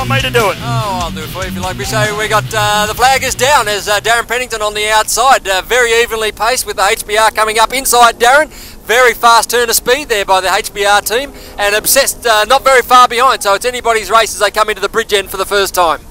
want me to do it? Oh, I'll do it for you if you like, Bisho. We got the flag is down as Darren Pennington on the outside, very evenly paced with the HBR coming up inside Darren. Very fast turn of speed there by the HBR team, and Obsessed not very far behind, so it's anybody's race as they come into the bridge end for the first time.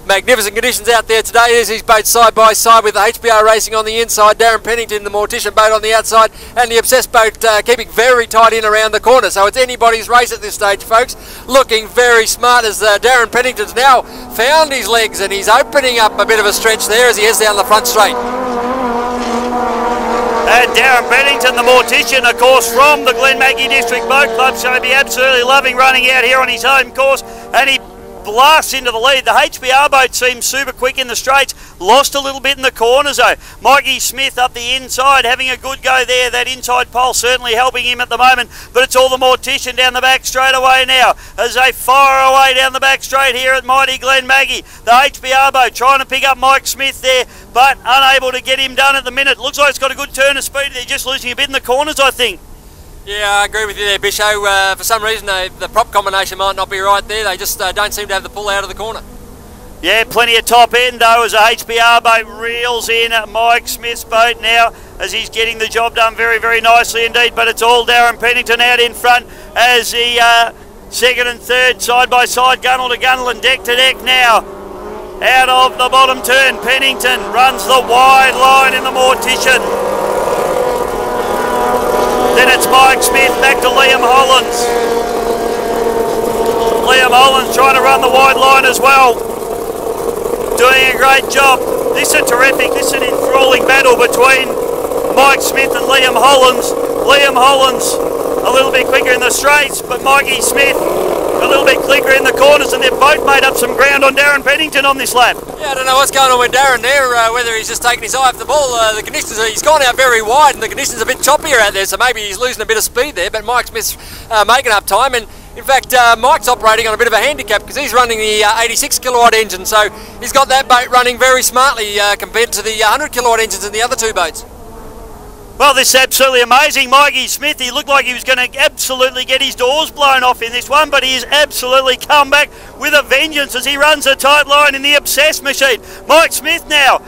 Magnificent conditions out there today. There's his boat side by side with the HBR racing on the inside, Darren Pennington, the Mortician boat on the outside, and the Obsessed boat keeping very tight in around the corner. So it's anybody's race at this stage, folks. Looking very smart as Darren Pennington's now found his legs, and he's opening up a bit of a stretch there as he heads down the front straight. And Darren Pennington, the Mortician, of course, from the Glen Maggie District Boat Club, so he'll be absolutely loving running out here on his home course, and he blasts into the lead. The HBR boat seems super quick in the straights, lost a little bit in the corners though. Mikey Smith up the inside having a good go there. That inside pole certainly helping him at the moment, but it's all the Mortician down the back straight away now as they fire away down the back straight here at mighty Glen Maggie. The HBR boat trying to pick up Mike Smith there, but unable to get him done at the minute. Looks like it's got a good turn of speed. They're just losing a bit in the corners, I think. Yeah, I agree with you there, Bisho. For some reason, the prop combination might not be right there. They just don't seem to have the pull out of the corner. Yeah, plenty of top end though as the HBR boat reels in Mike Smith's boat now as he's getting the job done very, very nicely indeed. But it's all Darren Pennington out in front as the second and third side by side, gunnel to gunnel and deck to deck now. Out of the bottom turn, Pennington runs the wide line in the Mortician. Then it's Mike Smith back to Liam Hollins. Liam Hollins trying to run the wide line as well. Doing a great job. This is terrific. This is an enthralling battle between Mike Smith and Liam Hollins. Liam Hollins a little bit quicker in the straights, but Mikey Smith a little bit quicker in the corners, and they've both made up some ground on Darren Pennington on this lap. Yeah, I don't know what's going on with Darren there, whether he's just taking his eye off the ball. The conditions, he's gone out very wide and the conditions are a bit choppier out there, so maybe he's losing a bit of speed there, but Mike Smith's making up time. And in fact, Mike's operating on a bit of a handicap because he's running the 86 kilowatt engine, so he's got that boat running very smartly compared to the 100 kilowatt engines in the other two boats. Well, this is absolutely amazing. Mikey Smith, he looked like he was going to absolutely get his doors blown off in this one, but he has absolutely come back with a vengeance as he runs a tight line in the Obsessed machine. Mike Smith now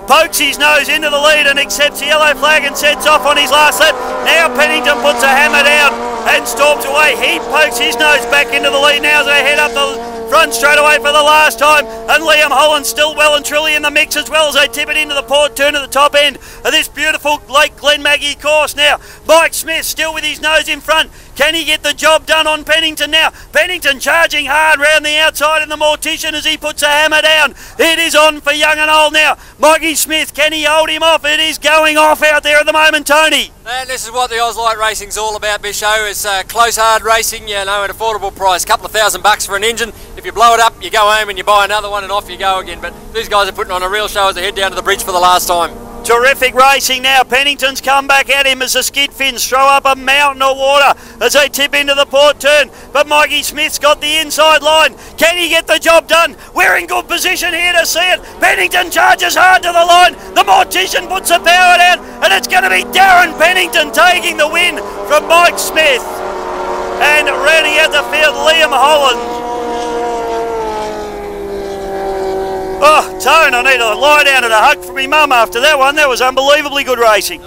pokes his nose into the lead and accepts the yellow flag and sets off on his last lap. Now Pennington puts a hammer down and storms away. He pokes his nose back into the lead now as they head up the front straight away for the last time, and Liam Hollins still well and truly in the mix as well as they tip it into the port turn at the top end of this beautiful Lake Glen Maggie course now. Mike Smith still with his nose in front. Can he get the job done on Pennington now? Pennington charging hard round the outside in the Mortician as he puts a hammer down. It is on for young and old now. Mikey Smith, can he hold him off? It is going off out there at the moment, Tony. And this is what the Auslight racing's all about, Bisho. It's close, hard racing, you know, at an affordable price. A couple of $1,000 for an engine. If you blow it up, you go home and you buy another one and off you go again. But these guys are putting on a real show as they head down to the bridge for the last time. Terrific racing now. Pennington's come back at him as the skid fins throw up a mountain of water as they tip into the port turn. But Mikey Smith's got the inside line. Can he get the job done? We're in good position here to see it. Pennington charges hard to the line. The Mortician puts the power down, and it's going to be Darren Pennington taking the win from Mike Smith. And rounding out the field, Liam Hollins. Oh, Tone, I need a lie down and a hug from me mum after that one. That was unbelievably good racing.